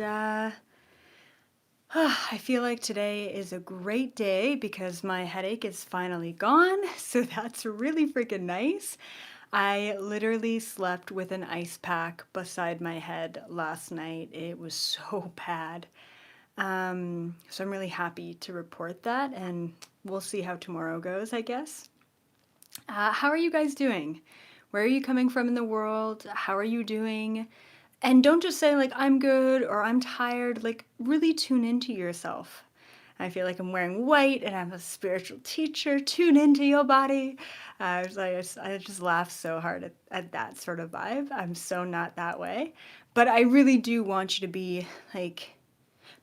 I feel like today is a great day because my headache is finally gone, so that's really freaking nice. I literally slept with an ice pack beside my head last night. It was so bad. So I'm really happy to report that, and we'll see how tomorrow goes, I guess. How are you guys doing? Where are you coming from in the world? How are you doing? And don't just say, like, I'm good or I'm tired. Like, really tune into yourself. I feel like I'm wearing white and I'm a spiritual teacher. Tune into your body. I just laugh so hard at that sort of vibe. I'm so not that way. But I really do want you to be like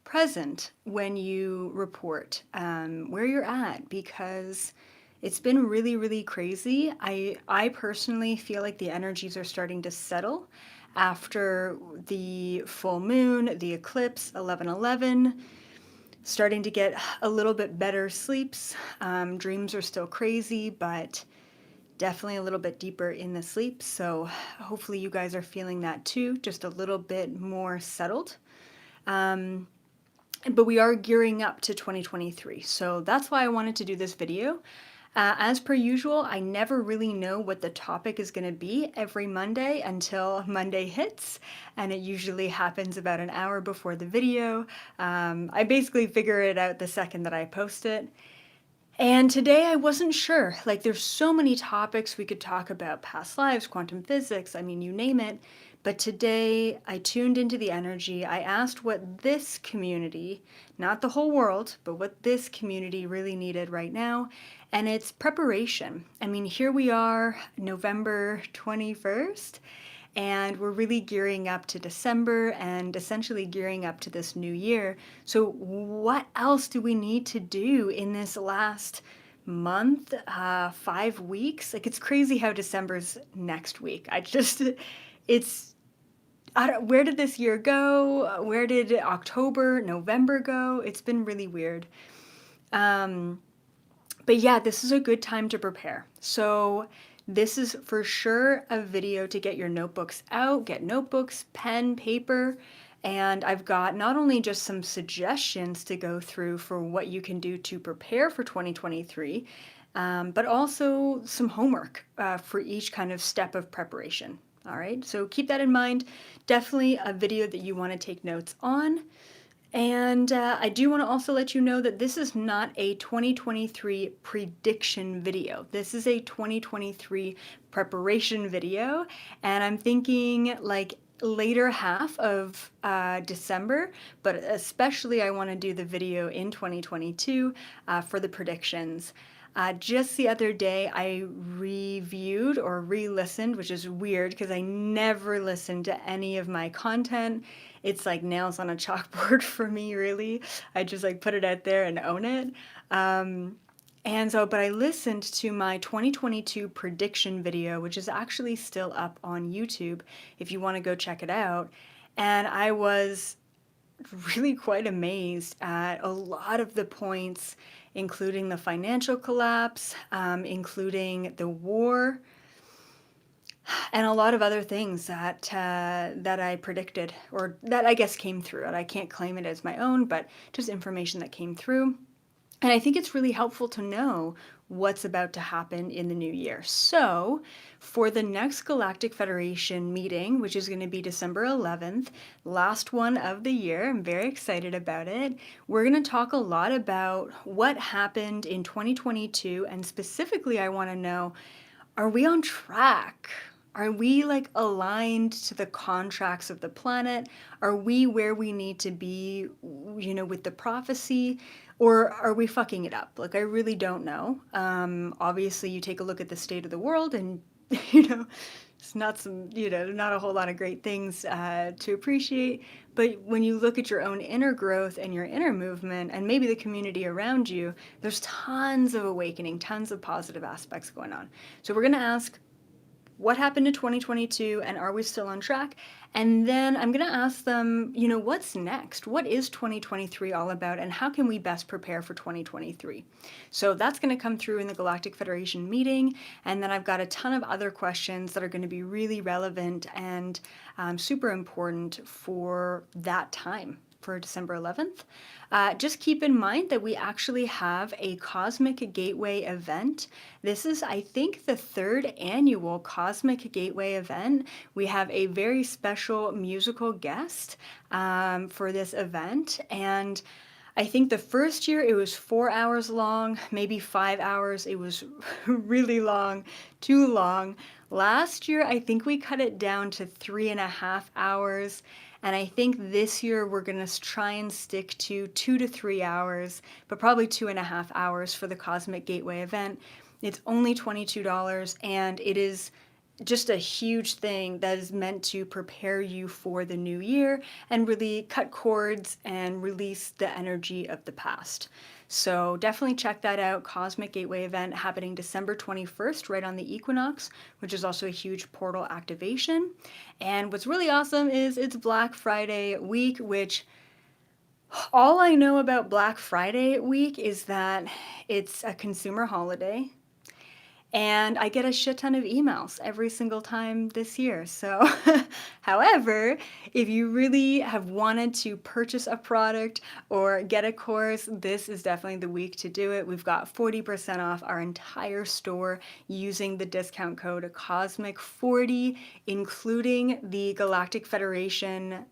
present when you report where you're at because it's been really, really crazy. I personally feel like the energies are starting to settle after the full moon, the eclipse, 11/11, starting to get a little bit better sleeps. Dreams are still crazy, but definitely a little bit deeper in the sleep. So hopefully you guys are feeling that too, just a little bit more settled. But we are gearing up to 2023. So that's why I wanted to do this video. As per usual, I never really know what the topic is going to be every Monday until Monday hits, and it usually happens about an hour before the video. I basically figure it out the second that I post it. And today I wasn't sure. Like, there's so many topics we could talk about: past lives, quantum physics, I mean, you name it. But today I tuned into the energy. I asked what this community, not the whole world, but what this community really needed right now. And it's preparation. I mean, here we are, November 21st, and we're really gearing up to December and essentially gearing up to this new year. So, what else do we need to do in this last month, 5 weeks? Like, it's crazy how December's next week. It's, where did this year go? Where did October, November go? It's been really weird. Um, but yeah, this is a good time to prepare. So this is for sure a video to get your notebooks out, get notebooks, pen, paper, and I've got not only just some suggestions to go through for what you can do to prepare for 2023, but also some homework for each kind of step of preparation. All right, so keep that in mind. Definitely a video that you want to take notes on. And I do want to also let you know that this is not a 2023 prediction video. This is a 2023 preparation video. And I'm thinking like later half of December, but especially I want to do the video in 2022 for the predictions. Just the other day, I reviewed or re-listened, which is weird because I never listen to any of my content. It's like nails on a chalkboard for me, really. I just like put it out there and own it. But I listened to my 2022 prediction video, which is actually still up on YouTube if you want to go check it out. And I was really quite amazed at a lot of the points, including the financial collapse, including the war, and a lot of other things that I predicted, or that I guess came through. And I can't claim it as my own, but just information that came through. And I think it's really helpful to know what's about to happen in the new year. So, for the next Galactic Federation meeting, which is going to be December 11th, last one of the year, I'm very excited about it. We're going to talk a lot about what happened in 2022, and specifically, I want to know, are we on track? Are we like aligned to the contracts of the planet? Are we where we need to be, with the prophecy? Or are we fucking it up? Like, I really don't know. Obviously, you take a look at the state of the world and, it's not a whole lot of great things to appreciate. But when you look at your own inner growth and your inner movement and maybe the community around you, there's tons of awakening, tons of positive aspects going on. So we're going to ask, what happened in 2022 and are we still on track? And then I'm going to ask them, what's next? What is 2023 all about and how can we best prepare for 2023? So that's going to come through in the Galactic Federation meeting. And then I've got a ton of other questions that are going to be really relevant and super important for that time, for December 11th. Just keep in mind that we actually have a Cosmic Gateway event. This is, I think, the 3rd annual Cosmic Gateway event. We have a very special musical guest for this event, and I think the first year it was 4 hours long, maybe 5 hours. It was really long, too long. Last year, I think we cut it down to 3.5 hours. And I think this year we're going to try and stick to 2 to 3 hours, but probably 2.5 hours for the Cosmic Gateway event. It's only $22, and it is just a huge thing that is meant to prepare you for the new year and really cut cords and release the energy of the past. So definitely check that out. Cosmic Gateway event happening December 21st, right on the equinox, which is also a huge portal activation. And what's really awesome is it's Black Friday week, which all I know about Black Friday week is that it's a consumer holiday. And I get a shit ton of emails every single time this year. So, however, if you really have wanted to purchase a product or get a course, this is definitely the week to do it. We've got 40% off our entire store using the discount code COSMIC40, including the Galactic Federation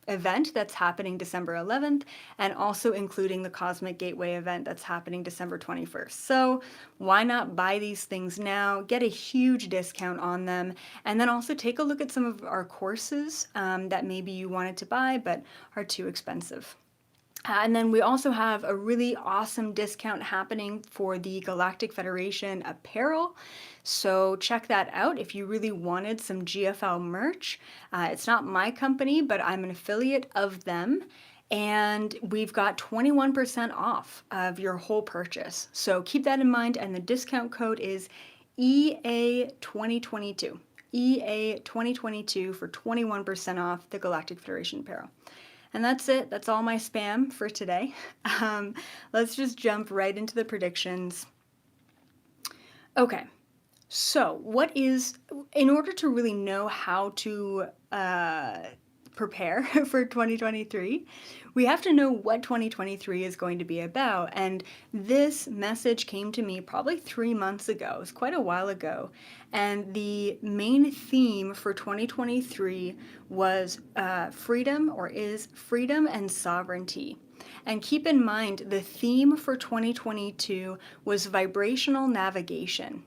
event that's happening December 11th, and also including the Cosmic Gateway event that's happening December 21st. So why not buy these things now, get a huge discount on them, and then also take a look at some of our courses that maybe you wanted to buy but are too expensive. And then we also have a really awesome discount happening for the Galactic Federation apparel. So check that out if you really wanted some GFL merch. It's not my company, but I'm an affiliate of them. And we've got 21% off of your whole purchase. So keep that in mind. And the discount code is EA2022. EA2022 for 21% off the Galactic Federation apparel. And that's it. That's all my spam for today. Let's just jump right into the predictions. Okay, so in order to really know how to prepare for 2023, we have to know what 2023 is going to be about. And this message came to me probably 3 months ago. It was quite a while ago. And the main theme for 2023 was is freedom and sovereignty. And keep in mind, the theme for 2022 was vibrational navigation,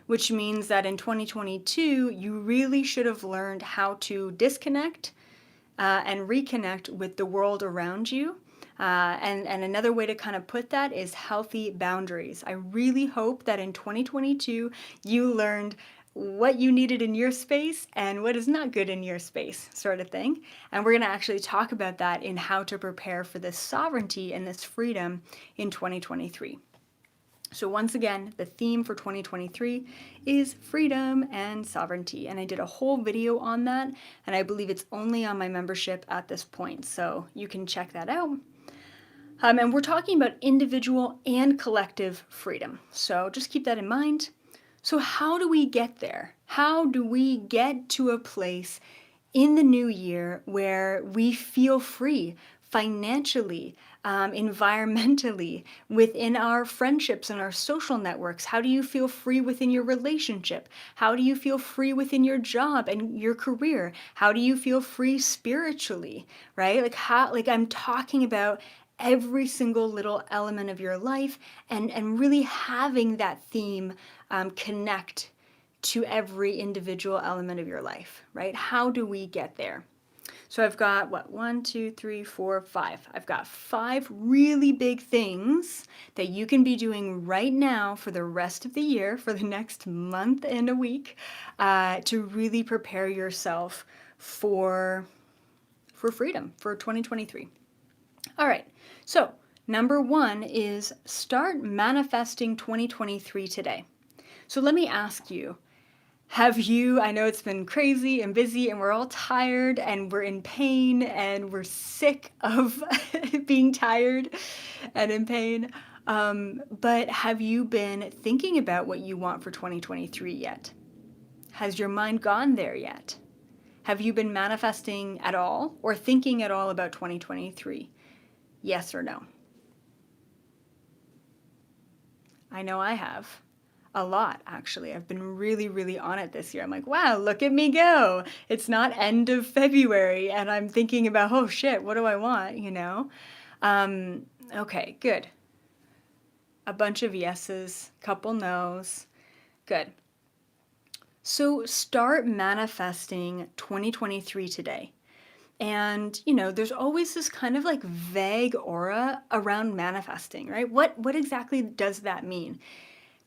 which means that in 2022, you really should have learned how to disconnect and reconnect with the world around you. And another way to kind of put that is healthy boundaries. I really hope that in 2022, you learned what you needed in your space and what is not good in your space, sort of thing. And we're going to actually talk about that in how to prepare for this sovereignty and this freedom in 2023. So once again, the theme for 2023 is freedom and sovereignty. And I did a whole video on that, and I believe it's only on my membership at this point. So you can check that out. And we're talking about individual and collective freedom. So just keep that in mind. So how do we get there? How do we get to a place in the new year where we feel free financially, environmentally, within our friendships and our social networks? How do you feel free within your relationship? How do you feel free within your job and your career? How do you feel free spiritually, right? Like I'm talking about every single little element of your life and really having that theme connect to every individual element of your life, right? How do we get there? So I've got, 1, 2, 3, 4, 5. I've got 5 really big things that you can be doing right now for the rest of the year, for the next month and a week, to really prepare yourself for freedom, for 2023. All right, so number 1 is start manifesting 2023 today. So let me ask you, I know it's been crazy and busy and we're all tired and we're in pain and we're sick of being tired and in pain. But have you been thinking about what you want for 2023 yet? Has your mind gone there yet? Have you been manifesting at all or thinking at all about 2023? Yes or no? I know I have. A lot, actually. I've been really, really on it this year. I'm like, wow, look at me go. It's not end of February and I'm thinking about, oh shit, what do I want, you know? Okay, good. A bunch of yeses, couple nos. Good. So start manifesting 2023 today. And, there's always this kind of like vague aura around manifesting, right? What exactly does that mean?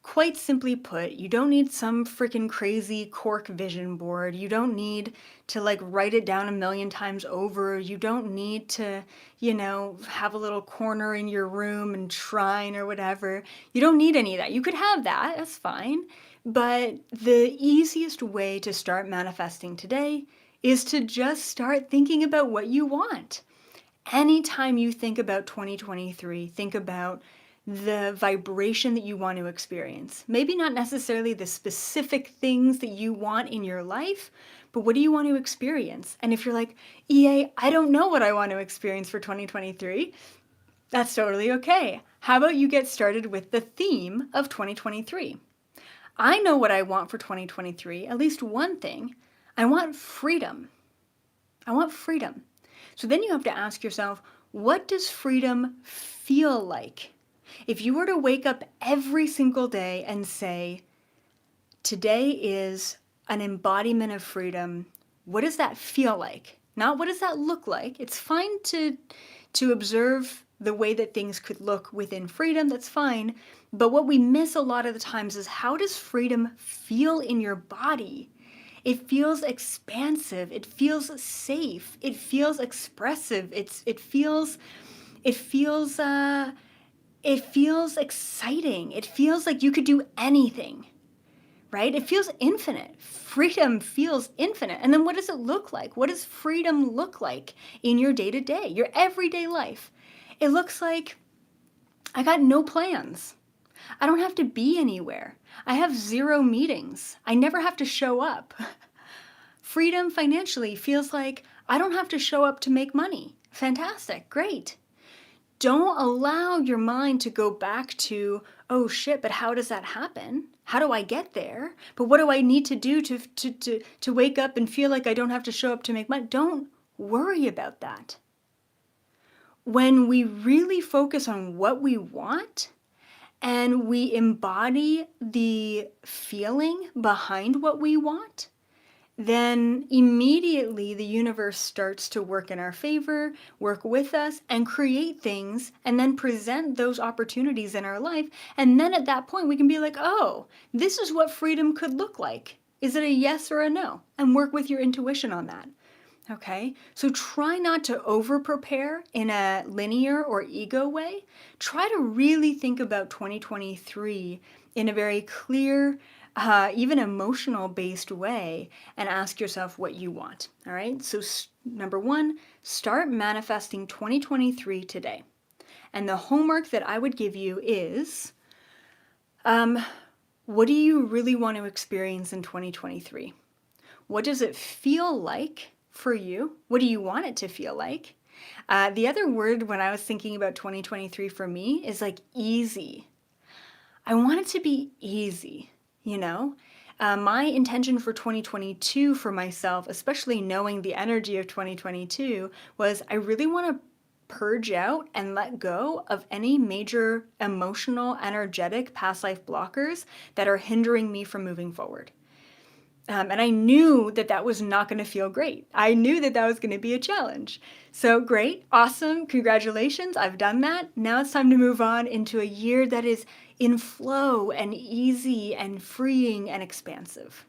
Quite simply put, you don't need some freaking crazy cork vision board. You don't need to like write it down a million times over. You don't need to, have a little corner in your room and shrine or whatever. You don't need any of that. You could have that, that's fine. But the easiest way to start manifesting today is to just start thinking about what you want. Anytime you think about 2023, think about the vibration that you want to experience. Maybe not necessarily the specific things that you want in your life, but what do you want to experience? And if you're like, EA, I don't know what I want to experience for 2023, that's totally okay. How about you get started with the theme of 2023? I know what I want for 2023, at least one thing. I want freedom. I want freedom. So then you have to ask yourself, what does freedom feel like? If you were to wake up every single day and say, today is an embodiment of freedom, what does that feel like? Not what does that look like? It's fine to observe the way that things could look within freedom, that's fine. But what we miss a lot of the times is, how does freedom feel in your body? It feels expansive. It feels safe. It feels expressive. It feels exciting. It feels like you could do anything, right? It feels infinite. Freedom feels infinite. And then what does it look like? What does freedom look like in your day-to-day, your everyday life? It looks like I got no plans. I don't have to be anywhere. I have 0 meetings. I never have to show up. Freedom financially feels like I don't have to show up to make money. Fantastic, great. Don't allow your mind to go back to, oh shit, but how does that happen? How do I get there? But what do I need to do to wake up and feel like I don't have to show up to make money? Don't worry about that. When we really focus on what we want and we embody the feeling behind what we want, then immediately the universe starts to work in our favor, work with us, and create things, and then present those opportunities in our life. And then at that point, we can be like, oh, this is what freedom could look like. Is it a yes or a no? And work with your intuition on that. Okay, so try not to over-prepare in a linear or ego way. Try to really think about 2023 in a very clear, even emotional-based way, and ask yourself what you want. All right, so number 1, start manifesting 2023 today. And the homework that I would give you is, what do you really want to experience in 2023? What does it feel like for you? What do you want it to feel like? The other word when I was thinking about 2023 for me is like easy. I want it to be easy, My intention for 2022 for myself, especially knowing the energy of 2022, was I really want to purge out and let go of any major emotional, energetic, past life blockers that are hindering me from moving forward. And I knew that that was not going to feel great. I knew that that was going to be a challenge. So great, awesome, congratulations, I've done that. Now it's time to move on into a year that is in flow and easy and freeing and expansive.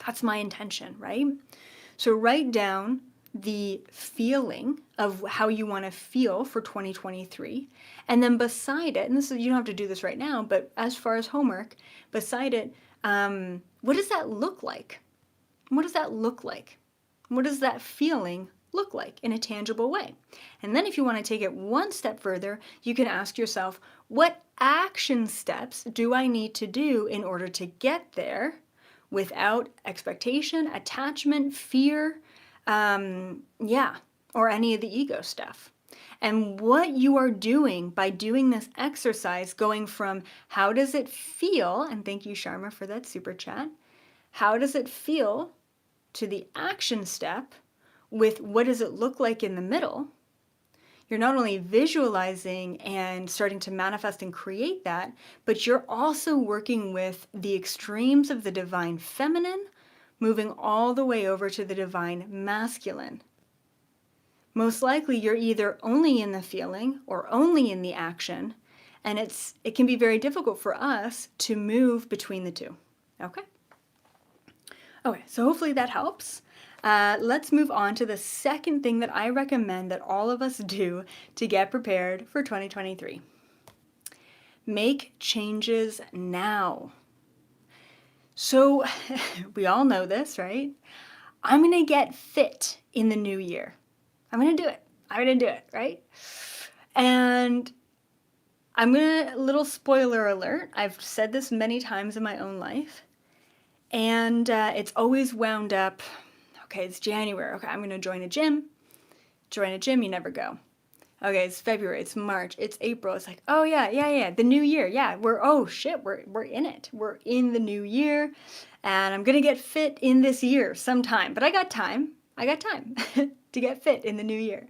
That's my intention, right? So write down the feeling of how you want to feel for 2023. And then beside it, and you don't have to do this right now, but as far as homework, beside it, What does that look like? What does that look like? What does that feeling look like in a tangible way? And then if you want to take it one step further, you can ask yourself, what action steps do I need to do in order to get there without expectation, attachment, fear, or any of the ego stuff? And what you are doing by doing this exercise, going from how does it feel, and thank you, Sharma, for that super chat, how does it feel, to the action step with what does it look like in the middle, you're not only visualizing and starting to manifest and create that, but you're also working with the extremes of the divine feminine, moving all the way over to the divine masculine. Most likely you're either only in the feeling or only in the action, and it can be very difficult for us to move between the two. Okay? Okay, so hopefully that helps. Let's move on to the second thing that I recommend that all of us do to get prepared for 2023. Make changes now. So we all know this, right? I'm going to get fit in the new year. I'm going to do it. I'm going to do it, right? And little spoiler alert, I've said this many times in my own life. And it's always wound up, okay, it's January. Okay, I'm going to join a gym. Join a gym, you never go. Okay, it's February, it's March, it's April. It's like, oh yeah, the new year. Yeah, we're in it. We're in the new year. And I'm going to get fit in this year sometime. But I got time to get fit in the new year.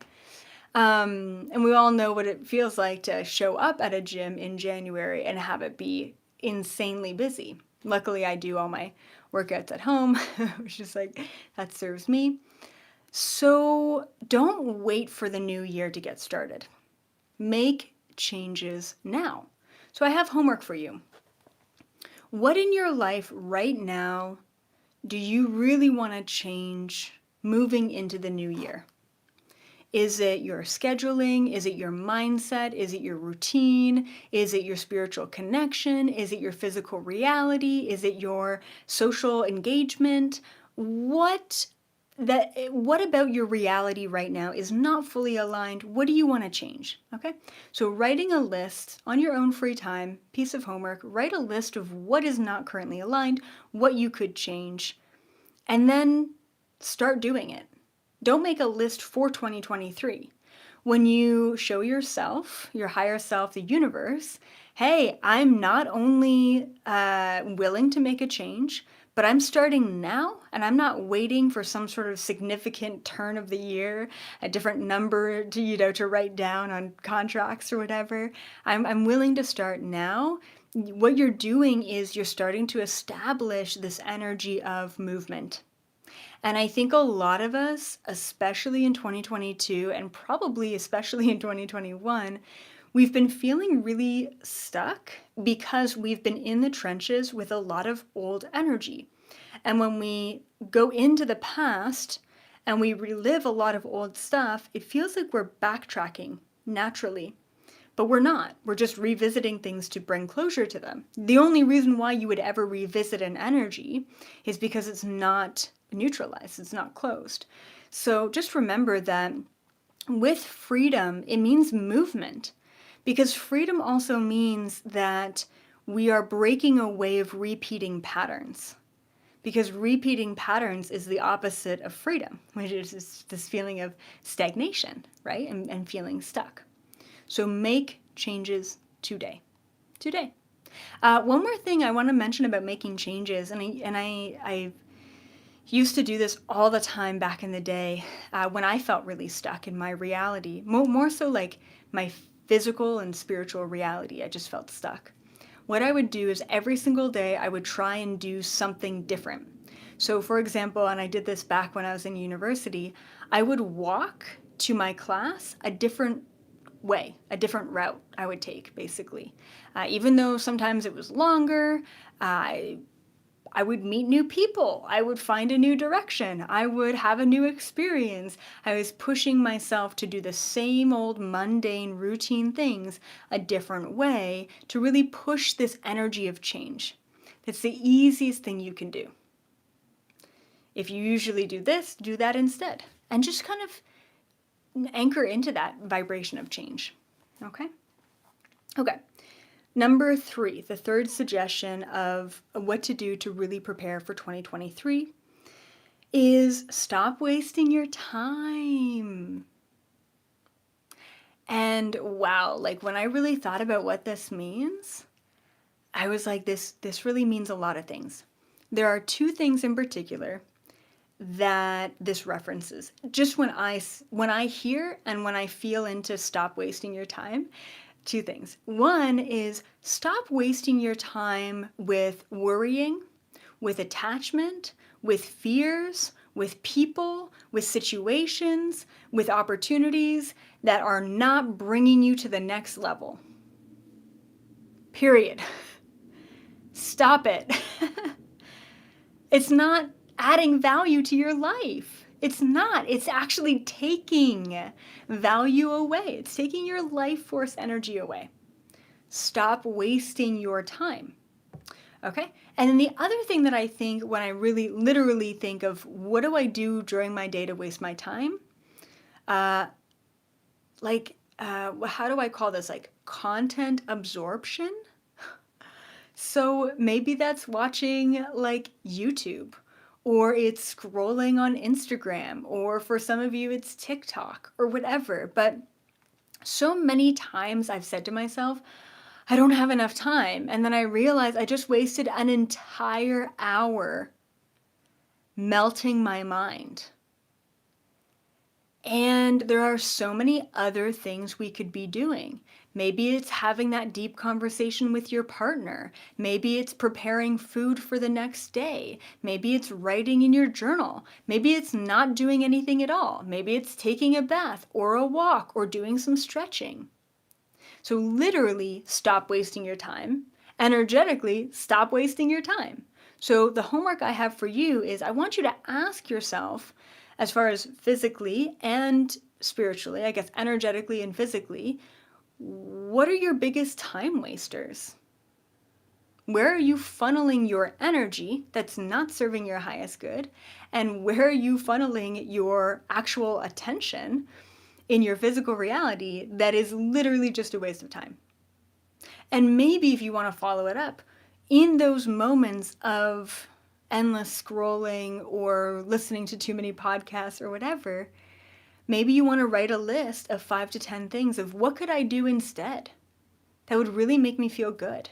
And we all know what it feels like to show up at a gym in January and have it be insanely busy. Luckily, I do all my workouts at home, which is like, that serves me. So don't wait for the new year to get started. Make changes now. So I have homework for you. What in your life right now do you really want to change moving into the new year? Is it your scheduling? Is it your mindset? Is it your routine? Is it your spiritual connection? Is it your physical reality? Is it your social engagement? What about your reality right now is not fully aligned? What do you want to change? Okay? So writing a list on your own free time, piece of homework, write a list of what is not currently aligned, what you could change, and then start doing it. Don't make a list for 2023. When you show yourself, your higher self, the universe, hey, I'm not only willing to make a change, but I'm starting now, and I'm not waiting for some sort of significant turn of the year, a different number to write down on contracts or whatever. I'm willing to start now. What you're doing is you're starting to establish this energy of movement. And I think a lot of us, especially in 2022 and probably especially in 2021, we've been feeling really stuck because we've been in the trenches with a lot of old energy. And when we go into the past and we relive a lot of old stuff, it feels like we're backtracking naturally. But we're not. We're just revisiting things to bring closure to them. The only reason why you would ever revisit an energy is because it's not neutralized, it's not closed. So just remember that with freedom, it means movement, because freedom also means that we are breaking away of repeating patterns. Because repeating patterns is the opposite of freedom, which is this feeling of stagnation, right? And feeling stuck. So make changes today. One more thing I want to mention about making changes, and I used to do this all the time back in the day when I felt really stuck in my reality, more so like my physical and spiritual reality. I just felt stuck. What I would do is every single day I would try and do something different. So for example, and I did this back when I was in university, I would walk to my class a different way, a different route I would take, basically. Even though sometimes it was longer, I would meet new people. I would find a new direction. I would have a new experience. I was pushing myself to do the same old mundane routine things a different way to really push this energy of change. That's the easiest thing you can do. If you usually do this, do that instead. And just kind of anchor into that vibration of change. Okay? Okay. Number 3, the third suggestion of what to do to really prepare for 2023 is stop wasting your time. And wow, like when I really thought about what this means, I was like, this really means a lot of things. There are 2 things in particular that this references. Just when I hear and when I feel into stop wasting your time, 2 things. One is stop wasting your time with worrying, with attachment, with fears, with people, with situations, with opportunities that are not bringing you to the next level. Period. Stop it. It's not adding value to your life. It's not. It's actually taking value away. It's taking your life force energy away. Stop wasting your time. Okay? And then the other thing that I think when I really literally think of what do I do during my day to waste my time? How do I call this? Like content absorption? So maybe that's watching like YouTube, or it's scrolling on Instagram, or for some of you it's TikTok or whatever. But so many times I've said to myself, I don't have enough time. And then I realized I just wasted an entire hour melting my mind. And there are so many other things we could be doing. Maybe it's having that deep conversation with your partner. Maybe it's preparing food for the next day. Maybe it's writing in your journal. Maybe it's not doing anything at all. Maybe it's taking a bath or a walk or doing some stretching. So literally stop wasting your time. Energetically, stop wasting your time. So the homework I have for you is I want you to ask yourself, as far as physically and spiritually, I guess energetically and physically, what are your biggest time wasters? Where are you funneling your energy that's not serving your highest good? And where are you funneling your actual attention in your physical reality that is literally just a waste of time? And maybe if you want to follow it up, in those moments of endless scrolling or listening to too many podcasts or whatever, maybe you want to write a list of 5 to 10 things of what could I do instead that would really make me feel good.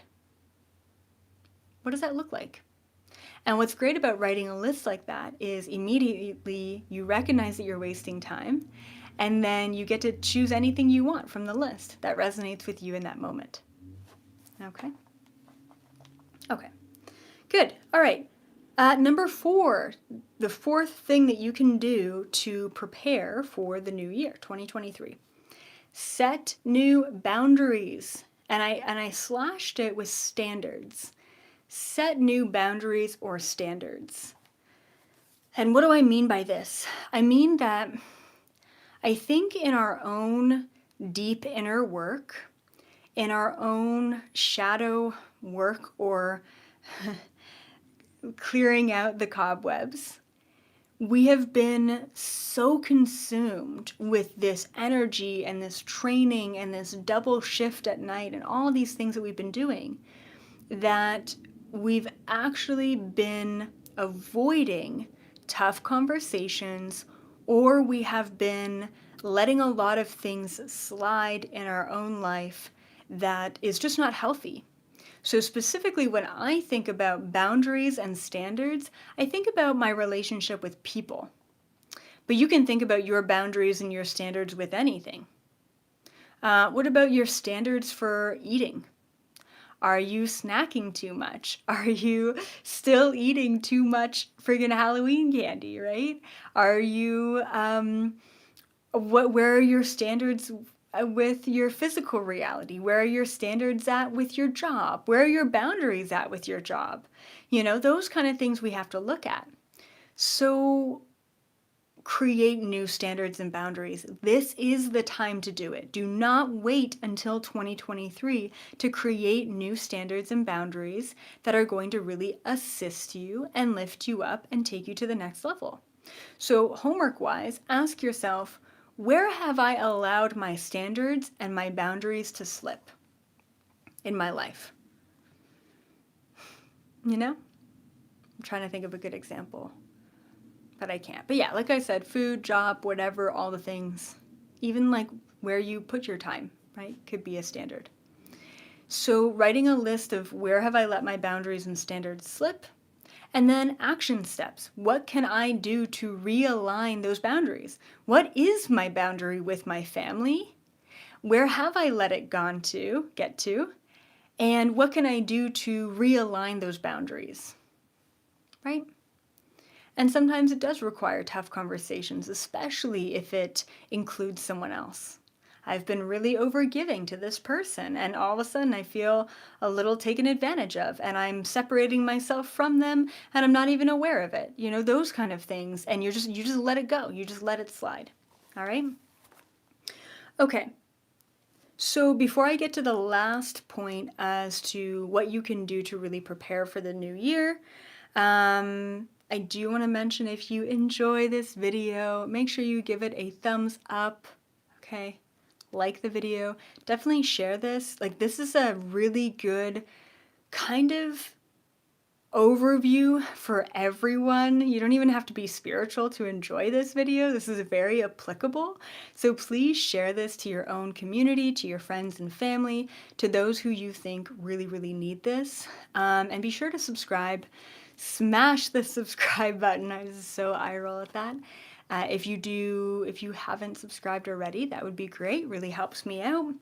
What does that look like? And what's great about writing a list like that is immediately you recognize that you're wasting time, and then you get to choose anything you want from the list that resonates with you in that moment. Okay? Okay. Good. All right. Number 4, the 4th thing that you can do to prepare for the new year, 2023. Set new boundaries. And I slashed it with standards. Set new boundaries or standards. And what do I mean by this? I mean that I think in our own deep inner work, in our own shadow work or clearing out the cobwebs, we have been so consumed with this energy and this training and this double shift at night and all these things that we've been doing that we've actually been avoiding tough conversations, or we have been letting a lot of things slide in our own life that is just not healthy. So specifically when I think about boundaries and standards, I think about my relationship with people. But you can think about your boundaries and your standards with anything. What about your standards for eating? Are you snacking too much? Are you still eating too much friggin' Halloween candy, right? Are you, where are your standards with your physical reality? Where are your standards at with your job? Where are your boundaries at with your job? You know, those kind of things we have to look at. So create new standards and boundaries. This is the time to do it. Do not wait until 2023 to create new standards and boundaries that are going to really assist you and lift you up and take you to the next level. So homework-wise, ask yourself, where have I allowed my standards and my boundaries to slip in my life? You know? I'm trying to think of a good example, but I can't. But yeah, like I said, food, job, whatever, all the things, even like where you put your time, right, could be a standard. So writing a list of where have I let my boundaries and standards slip, and then action steps. What can I do to realign those boundaries? What is my boundary with my family? Where have I let it get to? And what can I do to realign those boundaries? Right? And sometimes it does require tough conversations, especially if it includes someone else. I've been really overgiving to this person, and all of a sudden I feel a little taken advantage of, and I'm separating myself from them, and I'm not even aware of it. You know, those kind of things, and you just let it go. You just let it slide. All right? Okay. So before I get to the last point as to what you can do to really prepare for the new year, I do want to mention, if you enjoy this video, make sure you give it a thumbs up, okay? Like the video. Definitely share this. Like, this is a really good kind of overview for everyone. You don't even have to be spiritual to enjoy this video. This is very applicable. So please share this to your own community, to your friends and family, to those who you think really, really need this. And be sure to subscribe. Smash the subscribe button. I was so eye roll at that. If you haven't subscribed already, that would be great. Really helps me out.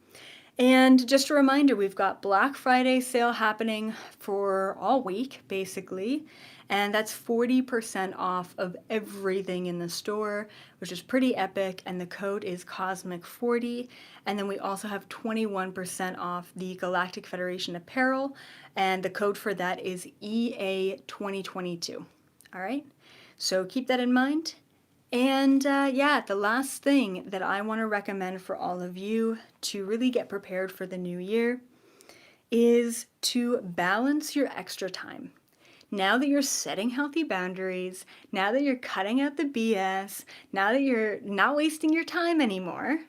And just a reminder, we've got Black Friday sale happening for all week, basically. And that's 40% off of everything in the store, which is pretty epic. And the code is Cosmic40. And then we also have 21% off the Galactic Federation apparel. And the code for that is EA2022. All right? So keep that in mind. And yeah, the last thing that I want to recommend for all of you to really get prepared for the new year is to balance your extra time. Now that you're setting healthy boundaries, now that you're cutting out the BS, now that you're not wasting your time anymore,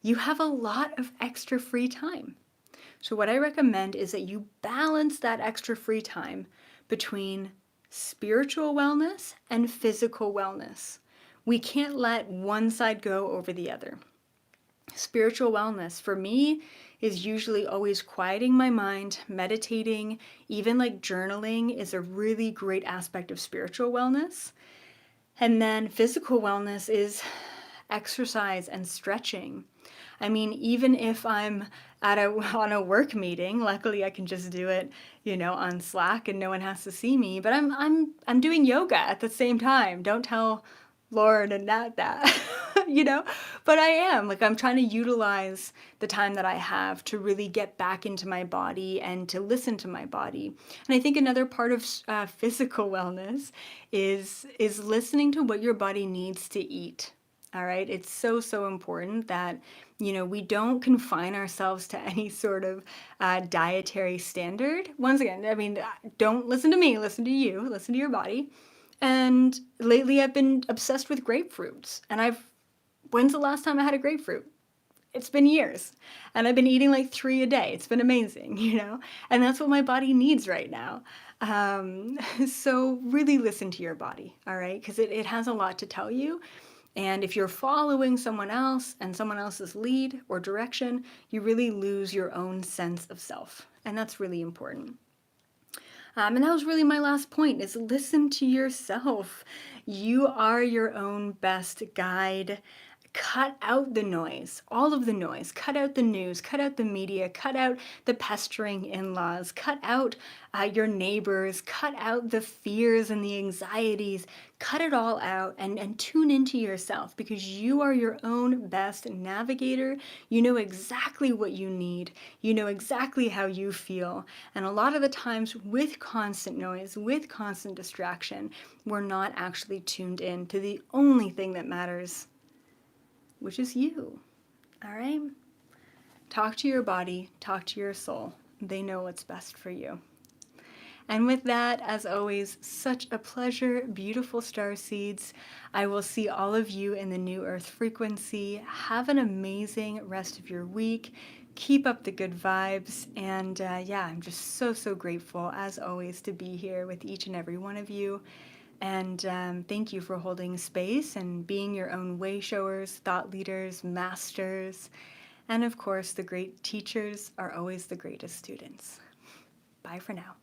you have a lot of extra free time. So what I recommend is that you balance that extra free time between spiritual wellness and physical wellness. We can't let one side go over the other. Spiritual wellness for me is usually always quieting my mind, meditating, even like journaling is a really great aspect of spiritual wellness. And then physical wellness is exercise and stretching. I mean, even if I'm on a work meeting, luckily I can just do it, you know, on Slack and no one has to see me, but I'm doing yoga at the same time. Don't tell Lauren and Nat that, you know, but I am like, I'm trying to utilize the time that I have to really get back into my body and to listen to my body. And I think another part of physical wellness is listening to what your body needs to eat. All right. It's so, so important that, you know, we don't confine ourselves to any sort of dietary standard. Once again, I mean, don't listen to me, listen to you, listen to your body. And lately I've been obsessed with grapefruits. And when's the last time I had a grapefruit? It's been years. And I've been eating like 3 a day. It's been amazing, you know? And that's what my body needs right now. So really listen to your body, all right? Because it has a lot to tell you. And if you're following someone else and someone else's lead or direction, you really lose your own sense of self. And that's really important. And that was really my last point, is listen to yourself. You are your own best guide. cut out the noise, all of the noise, cut out the news, cut out the media, cut out the pestering in-laws, cut out your neighbors, cut out the fears and the anxieties, cut it all out and tune into yourself, because you are your own best navigator. You know exactly what you need. You know exactly how you feel. And a lot of the times with constant noise, with constant distraction, we're not actually tuned in to the only thing that matters, which is you. All right? Talk to your body, talk to your soul. They know what's best for you. And with that, as always, such a pleasure, beautiful star seeds. I will see all of you in the New Earth frequency. Have an amazing rest of your week. Keep up the good vibes. And yeah, I'm just so, so grateful, as always, to be here with each and every one of you. And thank you for holding space and being your own way showers, thought leaders, masters. And of course, the great teachers are always the greatest students. Bye for now.